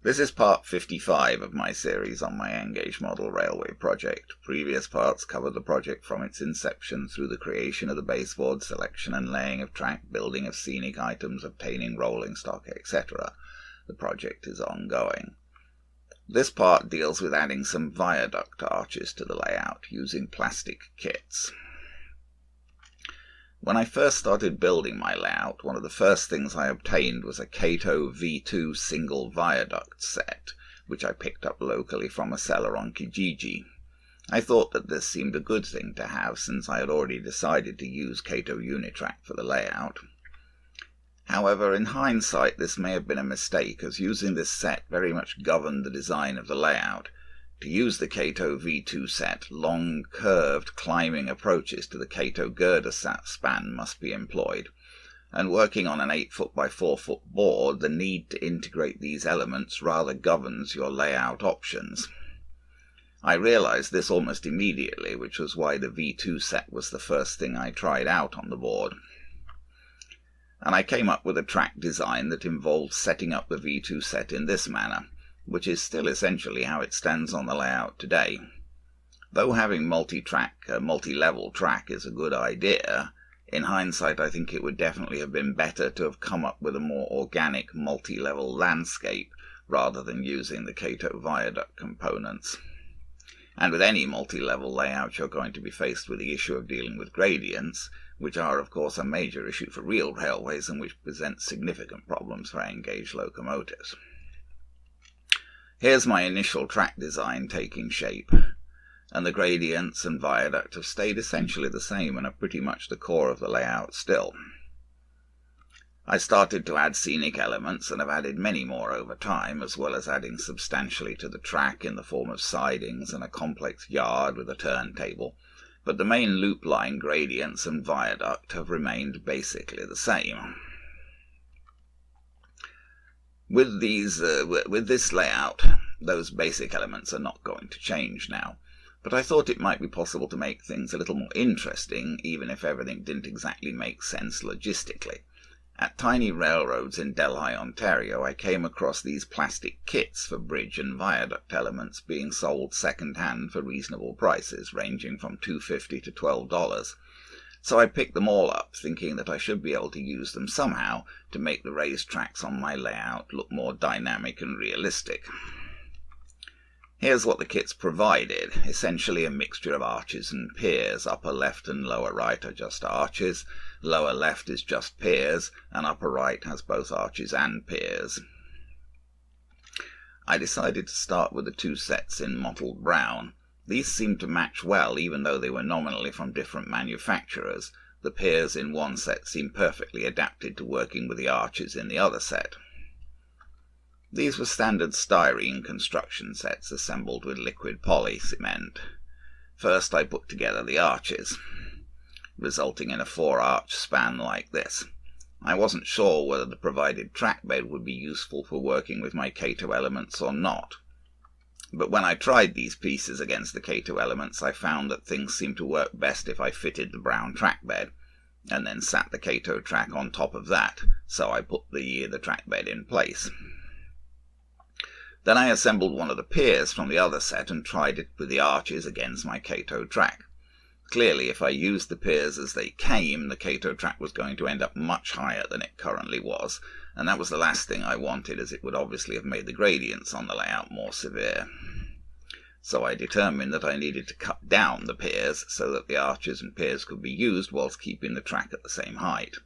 This is part 55 of my series on my N-gauge model railway project. Previous parts cover the project from its inception through the creation of the baseboard, selection and laying of track, building of scenic items, obtaining rolling stock, etc. The project is ongoing. This part deals with adding some viaduct arches to the layout using plastic kits. When I first started building my layout, one of the first things I obtained was a Kato V2 single viaduct set, which I picked up locally from a seller on Kijiji. I thought that this seemed a good thing to have, since I had already decided to use Kato Unitrack for the layout. However, in hindsight, this may have been a mistake, as using this set very much governed the design of the layout. To use the Kato V2 set, long, curved, climbing approaches to the Kato girder span must be employed, and working on an 8-foot by 4-foot board, the need to integrate these elements rather governs your layout options. I realized this almost immediately, which was why the V2 set was the first thing I tried out on the board. And I came up with a track design that involved setting up the V2 set in this manner, which is still essentially how it stands on the layout today. Though having multi-level track is a good idea, in hindsight I think it would definitely have been better to have come up with a more organic multi-level landscape rather than using the Kato viaduct components. And with any multi-level layout you're going to be faced with the issue of dealing with gradients, which are of course a major issue for real railways and which present significant problems for N-gauge locomotives. Here's my initial track design taking shape, and the gradients and viaduct have stayed essentially the same and are pretty much the core of the layout still. I started to add scenic elements and have added many more over time, as well as adding substantially to the track in the form of sidings and a complex yard with a turntable, but the main loop line gradients and viaduct have remained basically the same. With this layout, those basic elements are not going to change now, but I thought it might be possible to make things a little more interesting, even if everything didn't exactly make sense logistically. At Tiny Railroads in Delhi, Ontario, I came across these plastic kits for bridge and viaduct elements being sold second-hand for reasonable prices, ranging from $2.50 to $12. So I picked them all up, thinking that I should be able to use them somehow to make the raised tracks on my layout look more dynamic and realistic. Here's what the kits provided, essentially a mixture of arches and piers. Upper left and lower right are just arches, lower left is just piers, and upper right has both arches and piers. I decided to start with the two sets in mottled brown. These seemed to match well, even though they were nominally from different manufacturers. The piers in one set seemed perfectly adapted to working with the arches in the other set. These were standard styrene construction sets assembled with liquid poly cement. First I put together the arches, resulting in a 4-arch span like this. I wasn't sure whether the provided track bed would be useful for working with my Kato elements or not. But when I tried these pieces against the Kato elements, I found that things seemed to work best if I fitted the brown track bed, and then sat the Kato track on top of that, so I put the track bed in place. Then I assembled one of the piers from the other set and tried it with the arches against my Kato track. Clearly, if I used the piers as they came, the Kato track was going to end up much higher than it currently was, and that was the last thing I wanted, as it would obviously have made the gradients on the layout more severe. So I determined that I needed to cut down the piers so that the arches and piers could be used whilst keeping the track at the same height.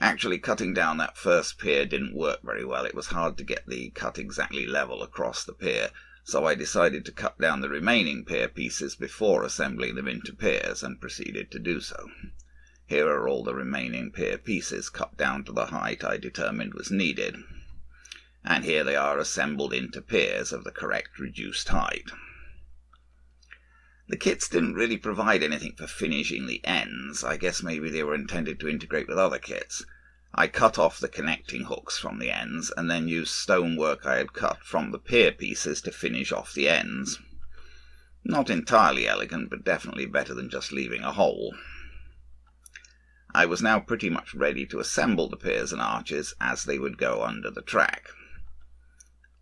Actually, cutting down that first pier didn't work very well. It was hard to get the cut exactly level across the pier, so I decided to cut down the remaining pier pieces before assembling them into piers, and proceeded to do so. Here are all the remaining pier pieces cut down to the height I determined was needed, and here they are assembled into piers of the correct reduced height. The kits didn't really provide anything for finishing the ends. I guess maybe they were intended to integrate with other kits. I cut off the connecting hooks from the ends, and then used stonework I had cut from the pier pieces to finish off the ends. Not entirely elegant, but definitely better than just leaving a hole. I was now pretty much ready to assemble the piers and arches as they would go under the track.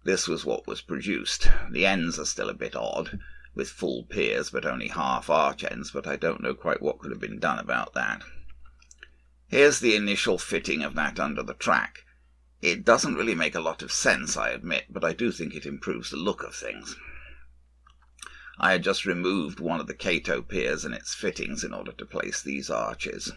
This was what was produced. The ends are still a bit odd, with full piers but only half arch ends, but I don't know quite what could have been done about that. Here's the initial fitting of that under the track. It doesn't really make a lot of sense, I admit, but I do think it improves the look of things. I had just removed one of the Cato piers and its fittings in order to place these arches.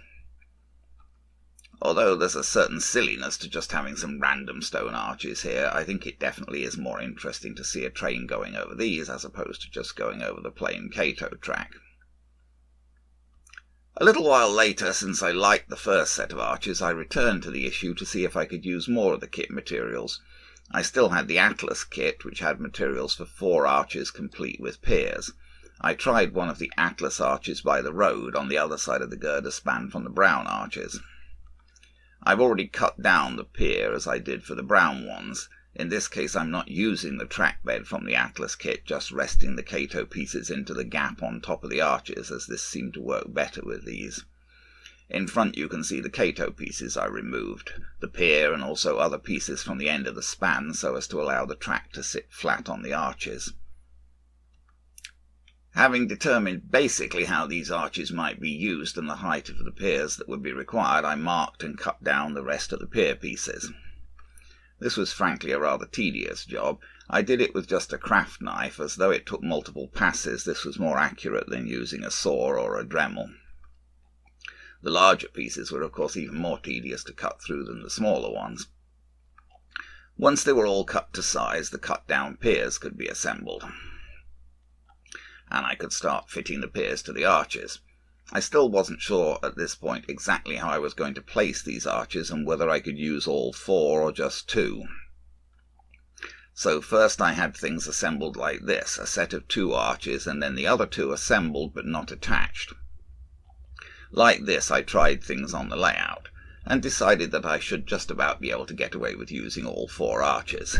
Although there's a certain silliness to just having some random stone arches here, I think it definitely is more interesting to see a train going over these as opposed to just going over the plain Cato track. A little while later, since I liked the first set of arches, I returned to the issue to see if I could use more of the kit materials. I still had the Atlas kit, which had materials for 4 arches complete with piers. I tried one of the Atlas arches by the road on the other side of the girder span from the Brown arches. I've already cut down the pier as I did for the Brown ones. In this case I'm not using the track bed from the Atlas kit, just resting the Cato pieces into the gap on top of the arches, as this seemed to work better with these. In front you can see the Cato pieces I removed, the pier and also other pieces from the end of the span so as to allow the track to sit flat on the arches. Having determined basically how these arches might be used and the height of the piers that would be required, I marked and cut down the rest of the pier pieces. This was frankly a rather tedious job. I did it with just a craft knife, as though it took multiple passes this was more accurate than using a saw or a Dremel. The larger pieces were of course even more tedious to cut through than the smaller ones. Once they were all cut to size, the cut down piers could be assembled, and I could start fitting the piers to the arches. I still wasn't sure at this point exactly how I was going to place these arches and whether I could use all 4 or just 2. So first I had things assembled like this, a set of 2 arches and then the other 2 assembled but not attached. Like this I tried things on the layout, and decided that I should just about be able to get away with using all 4 arches.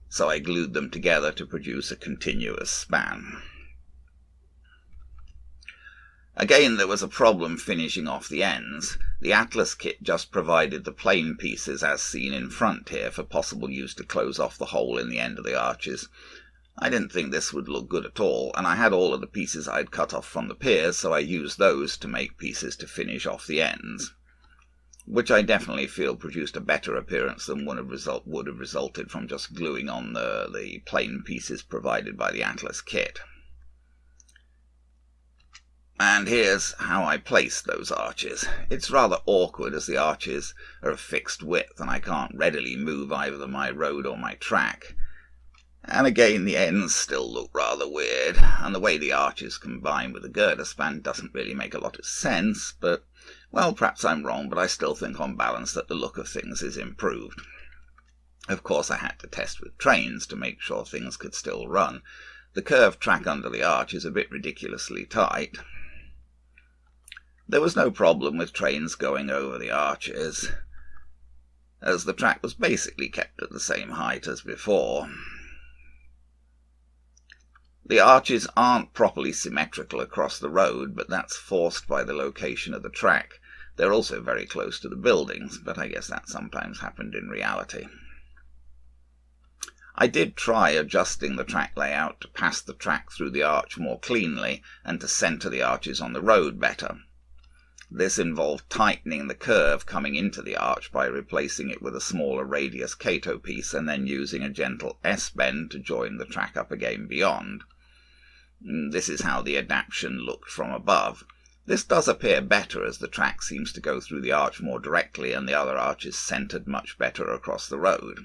So I glued them together to produce a continuous span. Again there was a problem finishing off the ends. The Atlas kit just provided the plain pieces as seen in front here for possible use to close off the hole in the end of the arches. I didn't think this would look good at all, and I had all of the pieces I'd cut off from the piers, so I used those to make pieces to finish off the ends, which I definitely feel produced a better appearance than would have resulted from just gluing on the plain pieces provided by the Atlas kit. And here's how I placed those arches. It's rather awkward as the arches are of fixed width and I can't readily move either my road or my track. And again the ends still look rather weird, and the way the arches combine with the girder span doesn't really make a lot of sense, but, well, perhaps I'm wrong, but I still think on balance that the look of things is improved. Of course I had to test with trains to make sure things could still run. The curved track under the arch is a bit ridiculously tight. There was no problem with trains going over the arches, as the track was basically kept at the same height as before. The arches aren't properly symmetrical across the road, but that's forced by the location of the track. They're also very close to the buildings, but I guess that sometimes happened in reality. I did try adjusting the track layout to pass the track through the arch more cleanly and to centre the arches on the road better. This involved tightening the curve coming into the arch by replacing it with a smaller radius Cato piece and then using a gentle S-bend to join the track up again beyond. This is how the adaptation looked from above. This does appear better as the track seems to go through the arch more directly and the other arch is centred much better across the road.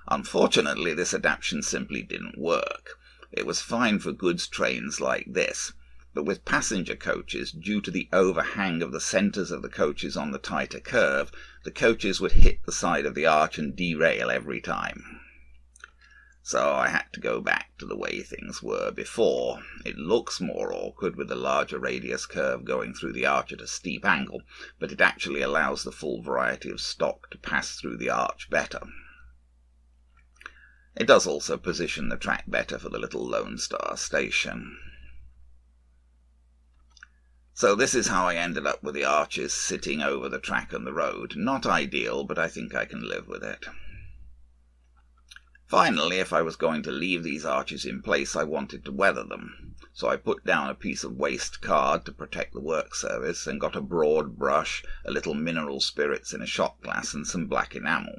Unfortunately, this adaptation simply didn't work. It was fine for goods trains like this, but with passenger coaches, due to the overhang of the centres of the coaches on the tighter curve, the coaches would hit the side of the arch and derail every time. So I had to go back to the way things were before. It looks more awkward with the larger radius curve going through the arch at a steep angle, but it actually allows the full variety of stock to pass through the arch better. It does also position the track better for the little Lone Star station. So this is how I ended up with the arches sitting over the track and the road. Not ideal, but I think I can live with it. Finally, if I was going to leave these arches in place, I wanted to weather them. So I put down a piece of waste card to protect the work surface and got a broad brush, a little mineral spirits in a shot glass, and some black enamel.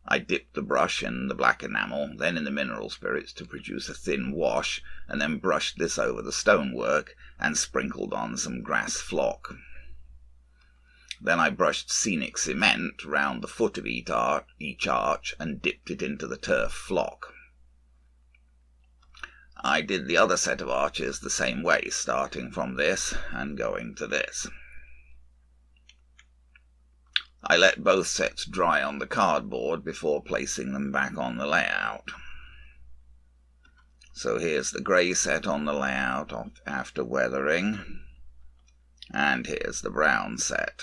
I dipped the brush in the black enamel, then in the mineral spirits to produce a thin wash, and then brushed this over the stonework and sprinkled on some grass flock. Then I brushed scenic cement round the foot of each arch and dipped it into the turf flock. I did the other set of arches the same way, starting from this and going to this. I let both sets dry on the cardboard before placing them back on the layout. So here's the grey set on the layout after weathering, and here's the brown set.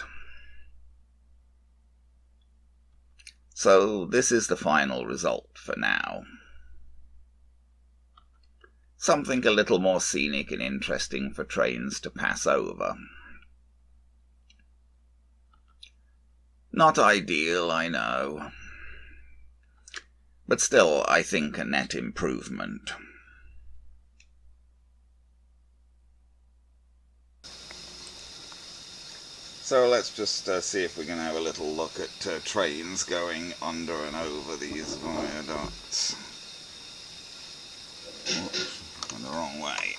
So this is the final result for now. Something a little more scenic and interesting for trains to pass over. Not ideal, I know, but still I think a net improvement. So let's just see if we can have a little look at trains going under and over these viaducts. Oops, went the wrong way.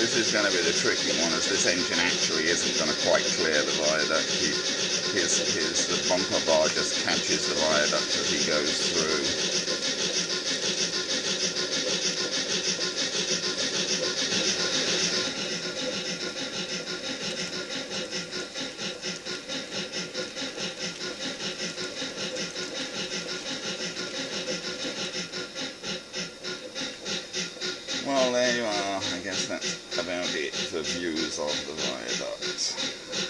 This is going to be the tricky one, as this engine actually isn't going to quite clear the viaduct. The bumper bar just catches the viaduct as he goes through. Well, there you are. I guess that's about it for views of the viaduct.